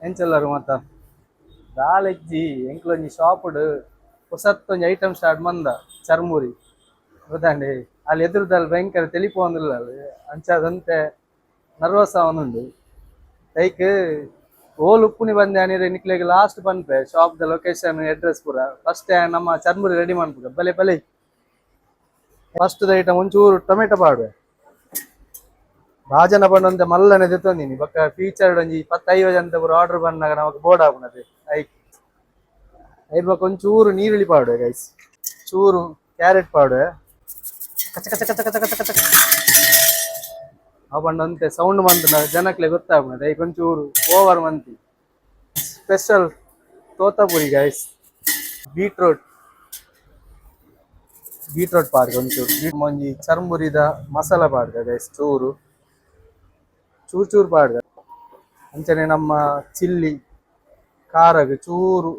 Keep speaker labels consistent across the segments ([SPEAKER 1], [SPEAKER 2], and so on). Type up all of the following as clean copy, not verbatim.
[SPEAKER 1] ಎಂಚೆಲ್ಲರು ಮತ್ತ ದಾಲೆಜ್ಜಿ ಎಂಕ್ಲೊಂಜಿ ಶಾಪುಡು ಹೊಸತ್ತೊಂಜಿ item start ಮಂದ ಚರ್ಮುರಿ ಗೊತ್ತಾಂಡಿ ಅಲ್ಲಿ ಎದುರುದಲ್ಲಿ ಭಯಂಕರ ತೆಲಿಪೋಂದಿಲ್ಲ ಅಂಚಾದಂತೆ ನರ್ವಸ್ ಅವನುಂಡು ಲೈಕ್ ಓಲ್ ಉಪ್ಪುನಿ ಬಂದೆ ಅನಿರೆ ನಿಕ್ಲೆಗ್ ಲಾಸ್ಟ್ ಪನ್ಪೆ ಶಾಪ್ ದ ಲೊಕೇಶನ್ ಅಡ್ರೆಸ್ ಪೂರ ಫಸ್ಟ್ ನಮ್ಮ ಚರ್ಮುರಿ ರೆಡಿ ಮಾಡ್ಪುಗ ಬಲೆ ಬಲೆ ಫಸ್ಟ್ ಐಟಮ್ ಒಂಚೂರು ಟೊಮೆಟೊ ಪಾಡುವೆ ಭಾಜನ ಬಂದಂತೆ ಮಲ್ಲನೆ ತೆತ್ತೊಂದಿನಿ ಬಕ್ಕ ಫೀಚರ್ಡ್ ಒಂಜಿ 10-50 ಜನ ಪೂರ ಆರ್ಡರ್ ಬಂದಾಗ ನಮಕ್ ಬೋರ್ಡ್ ಆಗುನದೆ ಐ ಬಕ್ಕ ಒಂಚೂರು ನೀರುಳ್ಳಿ ಪಾಡುವೆ ಗೈಸ್ ಚೂರು ಕ್ಯಾರೆಟ್ ಪಾಡುವೆ ಕಚ ಕಚ ಕಚ ಕಚ ಕಚ ಕಚ ಅವಂತೆ ಸೌಂಡ್ ಮಂತ್ ಜನಕ್ಲೆ ಗೊತ್ತಾಗುನದೆ ಐ ಒಂಚೂರು ಓವರ್ ಮಂತಿ ಸ್ಪೆಷಲ್ ತೋತಾಪುರಿ ಗೈಸ್ ಬೀಟ್ರೋಟ್ ಪಾಡ್ಗ ಒಂಚೂರು ಒಂಜಿ ಚರ್ಮುರಿದ ಮಸಾಲ ಪಾಡ್ಗ ಗೈಸ್ ಚೂರು ಪಾಡ್ಗ ಅಂಚನೆ ನಮ್ಮ ಚಿಲ್ಲಿ ಖಾರಗ್ ಚೂರು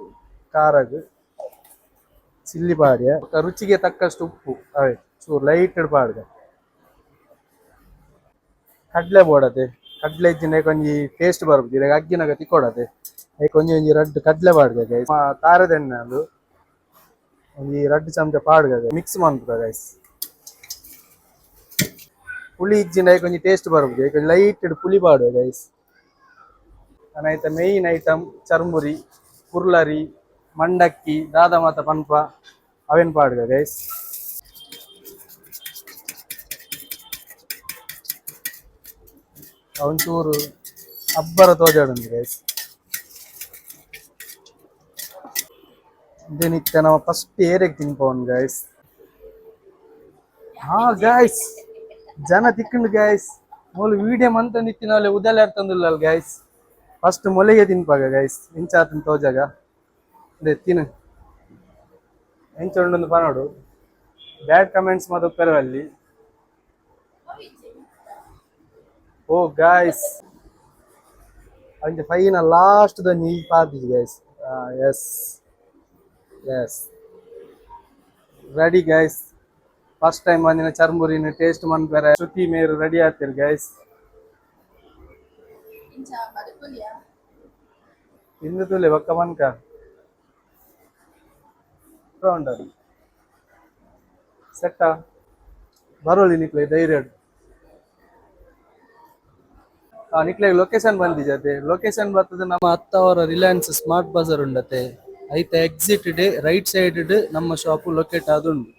[SPEAKER 1] ಖಾರಗ್ ಚಿಲ್ಲಿ ಪಾಡ್ಯ ರುಚಿಗೆ ತಕ್ಕಷ್ಟು ಉಪ್ಪು ಅವೇ ಚೂರು ಲೈಟ್ ಪಾಡ್ಗ ಕಡ್ಲೆ ಬೋಡತೆ ಕಡ್ಲೆ ಇಜ್ಜಿನ ಕೊಂಜಿ ಟೇಸ್ಟ್ ಬರ್ಬೋದು ಈಗ ಅಗ್ಗಿನಾಗ ತಿಕ್ಕೊಡತೆ ಒಂಜಿ ಒಂಜಿ ರಡ್ಡ್ ಕಡ್ಲೆ ಪಾಡ್ಗ ಗೈಸ್ ತಾರದೆಣ್ಣೆ ಅದು ಒಂಜಿ 2 ಚಮಚ ಪಾಡ್ಗ ಮಿಕ್ಸ್ ಮಾಡ್ತದ ಗೈಸ್ ಪುಳಿ ಇಜ್ಜಿನ ಕೊಂಜಿ ಟೇಸ್ಟ್ ಬರ್ಬೋದು ಈಗ light ಪುಳಿ ಪಾಡುವ guys ಅನೈತ main item churmuri ಕುರ್ಲರಿ ಮಂಡಕ್ಕಿ ದಾದ ಮಾತ ಪನ್ಪ ಅವೇನ್ ಪಾಡ್ಗ ಗೈಸ್ ಒಂಚೂರು ಅಬ್ಬರ ತೋಜಾಡುಂದು ಗೈಸ್ ಇದೇನಿತ್ತ ನಾವು ಫಸ್ಟ್ ಏರೆಗೆ ತಿನ್ಪವನ್ ಗೈಸ್ ಹಾ ಗೈಸ್ ಜನ ತಿಕ್ಕಂಡು ಗೈಸ್ ಮೂಲ ವಿಡಿಯೋ ಮಂತ ನಿತ್ತಿನ ಉದಲ ತಂದಿಲ್ಲ ಗೈಸ್ ಫಸ್ಟ್ ಮೊಲೆಗೆ ತಿನ್ಪಾಗ ಗೈಸ್ ಇಂಚಾತನ ತೋಜಾಗ ಅದೇ ತಿನ್ನು ಎಂಚ ಉಂಡೊಂದು ಪನೋಡು ಬ್ಯಾಡ್ ಕಮೆಂಟ್ಸ್ ಮಾತು ಪೆರವಲ್ಲಿ ಓ ಗೈಸ್ ಅವನಿಗೆ ಫೈನಲ್ ಲಾಸ್ಟ್ ದಂಜಿ ಪಾತಿಜಿ guys yes yes ready guys first time ಬಂದಿನ ಚರ್ಮುರಿನ ಟೇಸ್ಟ್ ಮನ್ಪೆರೆ ಸುತ್ತಿ ಮೇರು ರೆಡಿ ಆಗ್ತೀರಿ ಗೈಸ್ ಇಂದು ತುಲೆ ಬಕ್ಕ ಮನ್ಕ ಉಂಟದು ಸೆಟ್ಟ ಬರೋಲಿ ನಿಕ್ಲೆ ಧೈರ್ಯ ನಿಕ್ಲೆ ಲೊಕೇಶನ್ ಬಂದಿಜತೆ ಲೊಕೇಶನ್ ಬರ್ತದೆ ನಮ್ಮ 10 ರಿಲಯನ್ಸ್ ಸ್ಮಾರ್ಟ್ ಬಜಾರ್ ಉಂಡತೆ ಐತೆ ಎಕ್ಸಿಟ್ ರೈಟ್ ಸೈಡ್ ನಮ್ಮ ಶಾಪ್ ಲೊಕೇಟ್ ಆದುಂಡು